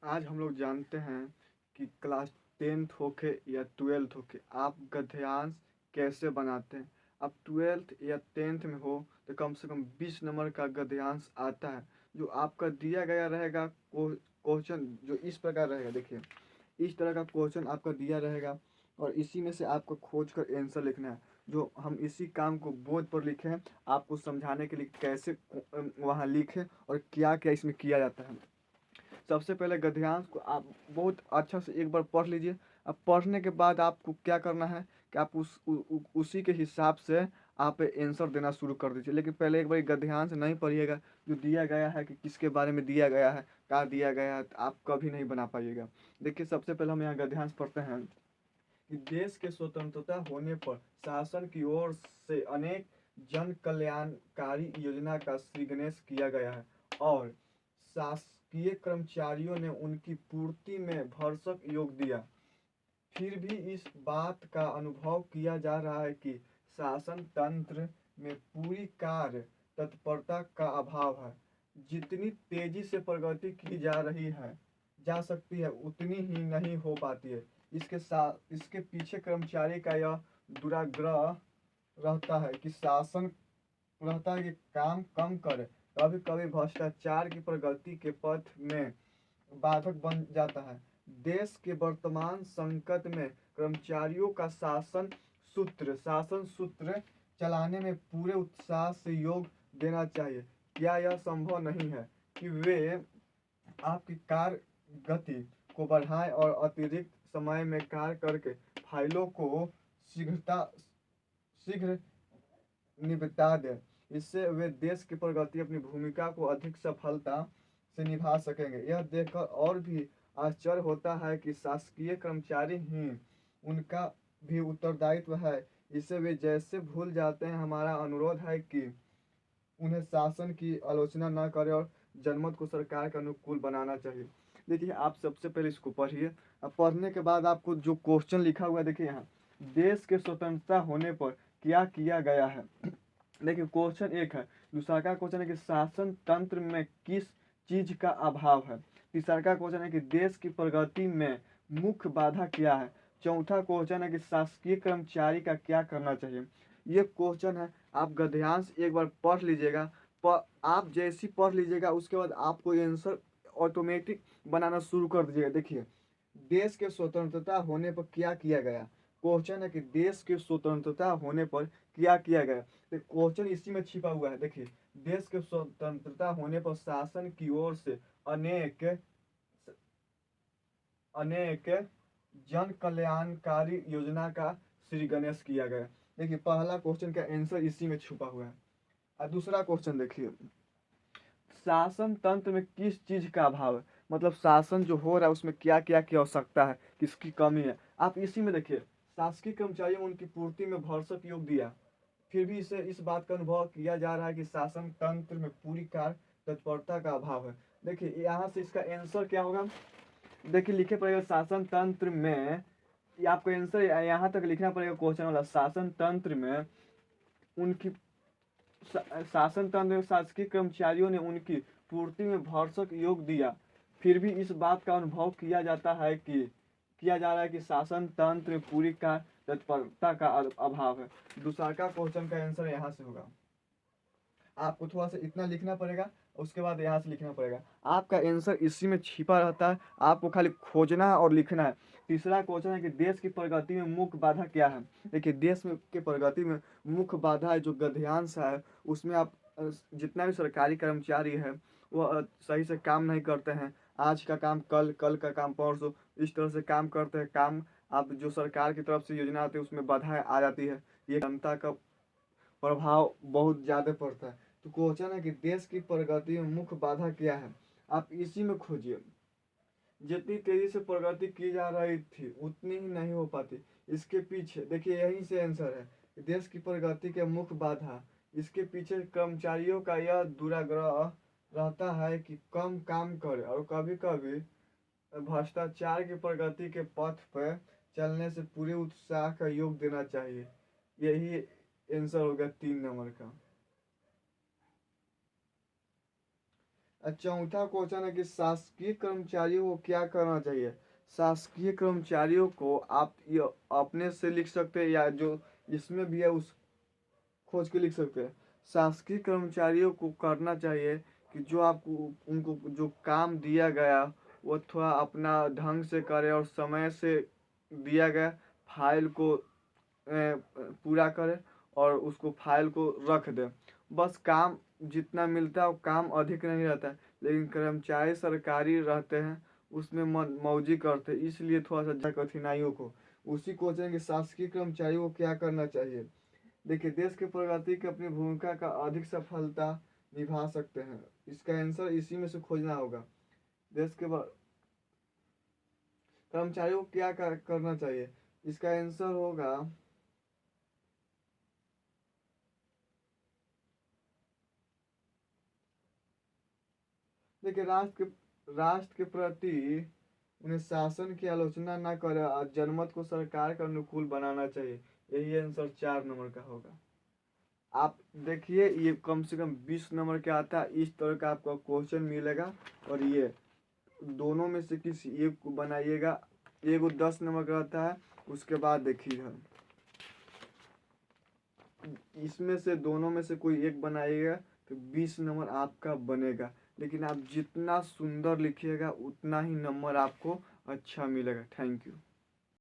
आज हम लोग जानते हैं कि क्लास 10th होके या 12th होके आप गद्यांश कैसे बनाते हैं। अब 12th या 10th में हो तो कम से कम 20 नंबर का गद्यांश आता है, जो आपका दिया गया रहेगा। क्वेश्चन जो इस प्रकार रहेगा, देखिए इस तरह का क्वेश्चन आपका दिया रहेगा और इसी में से आपको खोज कर आंसर लिखना है। जो हम इसी काम को बोर्ड पर लिखे हैं, आपको समझाने के लिए कैसे वहाँ लिखें और क्या क्या इसमें किया जाता है। सबसे पहले गद्यांश को आप बहुत अच्छा से एक बार पढ़ लीजिए। अब पढ़ने के बाद आपको क्या करना है कि आप उसी के हिसाब से आप आंसर देना शुरू कर दीजिए। लेकिन पहले एक बार गद्यांश नहीं पढ़िएगा, जो दिया गया है कि किसके बारे में दिया गया है, क्या दिया गया है, तो आप कभी नहीं बना पाइएगा। देखिए सबसे पहले हम यहाँ गद्यांश पढ़ते हैं कि देश के स्वतंत्रता होने पर शासन की ओर से अनेक जन कल्याणकारी योजना का सृजन किया गया है और शासकीय कर्मचारियों ने उनकी पूर्ति में भरसक योग दिया। फिर भी इस बात का अनुभव किया जा रहा है कि शासन तंत्र में पूरी कार्य तत्परता का अभाव है। जितनी तेजी से प्रगति की जा रही है जा सकती है, उतनी ही नहीं हो पाती है। इसके साथ इसके पीछे कर्मचारी का यह दुराग्रह रहता है कि शासन रहता है कि काम कम करे। कभी कभी भ्रष्टाचार की प्रगति के पथ में बाधक बन जाता है। देश के वर्तमान संकट में कर्मचारियों का शासन सूत्र चलाने में पूरे उत्साह से योग देना चाहिए। क्या यह संभव नहीं है कि वे आपकी कार्य गति को बढ़ाएं और अतिरिक्त समय में कार्य करके फाइलों को शीघ्रता शीघ्र निपटा दें। इससे वे देश की प्रगति अपनी भूमिका को अधिक सफलता से निभा सकेंगे। यह देखकर और भी आश्चर्य होता है कि शासकीय कर्मचारी ही उनका भी उत्तरदायित्व है। इसे वे जैसे भूल जाते हैं। हमारा अनुरोध है कि उन्हें शासन की आलोचना न करें और जनमत को सरकार के अनुकूल बनाना चाहिए। देखिए आप सबसे पहले इसको पढ़िए। अब पढ़ने के बाद आपको जो क्वेश्चन लिखा हुआ है, देखिए यहाँ देश के स्वतंत्रता होने पर क्या किया गया है। देखिए क्वेश्चन एक है। दूसरा का क्वेश्चन है कि शासन तंत्र में किस चीज का अभाव है। तीसरा का क्वेश्चन है कि देश की प्रगति में मुख्य बाधा क्या है। चौथा क्वेश्चन है कि शासकीय कर्मचारी का क्या करना चाहिए। ये क्वेश्चन है। आप गद्यांश एक बार पढ़ लीजिएगा। आप जैसी पढ़ लीजिएगा उसके बाद आपको आंसर ऑटोमेटिक बनाना शुरू कर दीजिएगा। देखिए देश के स्वतंत्रता होने पर क्या किया गया। क्वेश्चन है कि देश के स्वतंत्रता होने पर क्या किया गया। तो क्वेश्चन इसी में छिपा हुआ है। देखिए देश के स्वतंत्रता होने पर शासन की ओर से अनेक अनेक जन कल्याणकारी योजना का श्री गणेश किया गया। देखिए पहला क्वेश्चन का आंसर इसी में छुपा हुआ है। और दूसरा क्वेश्चन देखिए, शासन तंत्र में किस चीज का अभाव है। मतलब शासन जो हो रहा है उसमें क्या क्या की आवश्यकता है, किसकी कमी है। आप इसी में देखिए शासकीय कर्मचारियों ने उनकी पूर्ति में भरसक योग दिया। फिर भी इसे इस बात का अनुभव किया जा रहा है कि शासन तंत्र में पूरी कार्य तत्परता का अभाव है। देखिए यहाँ से इसका आंसर क्या होगा। देखिए लिखे पड़ेगा शासन तंत्र में। ये आपको आंसर यहाँ तक लिखना पड़ेगा क्वेश्चन वाला। शासन तंत्र में उनकी शासन तंत्र में शासकीय कर्मचारियों ने उनकी पूर्ति में भरसक योग दिया। फिर भी इस बात का अनुभव किया जा रहा है कि शासन तंत्र में पूरी का तत्परता का अभाव है। दूसरा का क्वेश्चन का आंसर यहाँ से होगा। आपको थोड़ा सा इतना लिखना पड़ेगा, उसके बाद यहाँ से लिखना पड़ेगा। आपका आंसर इसी में छिपा रहता है, आपको खाली खोजना है और लिखना है। तीसरा क्वेश्चन है कि देश की प्रगति में मुख्य बाधा क्या है। देखिए देश में की प्रगति में मुख्य बाधा है जो गद्यांश है उसमें आप जितना भी सरकारी कर्मचारी है वो सही से काम नहीं करते हैं। आज का काम कल, कल का काम परसों, इस तरह से काम करते हैं। काम आप जो सरकार की तरफ से योजना आती है उसमें बाधाएं आ जाती है। ये जनता का प्रभाव बहुत ज़्यादा पड़ता है। तो क्वेश्चन है कि देश की प्रगति में मुख्य बाधा क्या है। आप इसी में खोजिए। जितनी तेजी से प्रगति की जा रही थी उतनी ही नहीं हो पाती। इसके पीछे देखिए यहीं से आंसर है। देश की प्रगति के मुख्य बाधा, इसके पीछे कर्मचारियों का यह दुराग्रह रहता है कि कम काम करे और कभी कभी भ्रष्टाचार की प्रगति के पथ पर चलने से पूरे उत्साह का योग देना चाहिए। यही आंसर होगा 3 नंबर का। चौथा क्वेश्चन है कि शासकीय कर्मचारियों को क्या करना चाहिए। शासकीय कर्मचारियों को आप ये अपने से लिख सकते हैं या जो इसमें भी है उस खोज के लिख सकते हैं। शासकीय कर्मचारियों को करना चाहिए कि जो आपको उनको जो काम दिया गया वो थोड़ा अपना ढंग से करे और समय से दिया गया फाइल को पूरा करे और उसको फाइल को रख दे। बस काम जितना मिलता है वो काम अधिक नहीं रहता है, लेकिन कर्मचारी सरकारी रहते हैं उसमें मौजी करते हैं, इसलिए थोड़ा सा कठिनाइयों को उसी को कि शासकीय कर्मचारियों को क्या करना चाहिए। देखिए देश के प्रगति की अपनी भूमिका का अधिक सफलता निभा सकते हैं। इसका आंसर इसी में से खोजना होगा। देश के कर्मचारियों को क्या करना चाहिए, इसका आंसर होगा देखिए राष्ट्र के प्रति उन्हें शासन की आलोचना न करे और जनमत को सरकार के अनुकूल बनाना चाहिए। यही आंसर 4 नंबर का होगा। आप देखिए ये कम से कम 20 नंबर का आता है, इस तरह का आपका क्वेश्चन मिलेगा और ये दोनों में से किसी एक को बनाइएगा। एक 10 नंबर का आता है, उसके बाद देखिएगा इसमें से दोनों में से कोई एक बनाइएगा तो 20 नंबर आपका बनेगा। लेकिन आप जितना सुंदर लिखिएगा उतना ही नंबर आपको अच्छा मिलेगा। Thank you.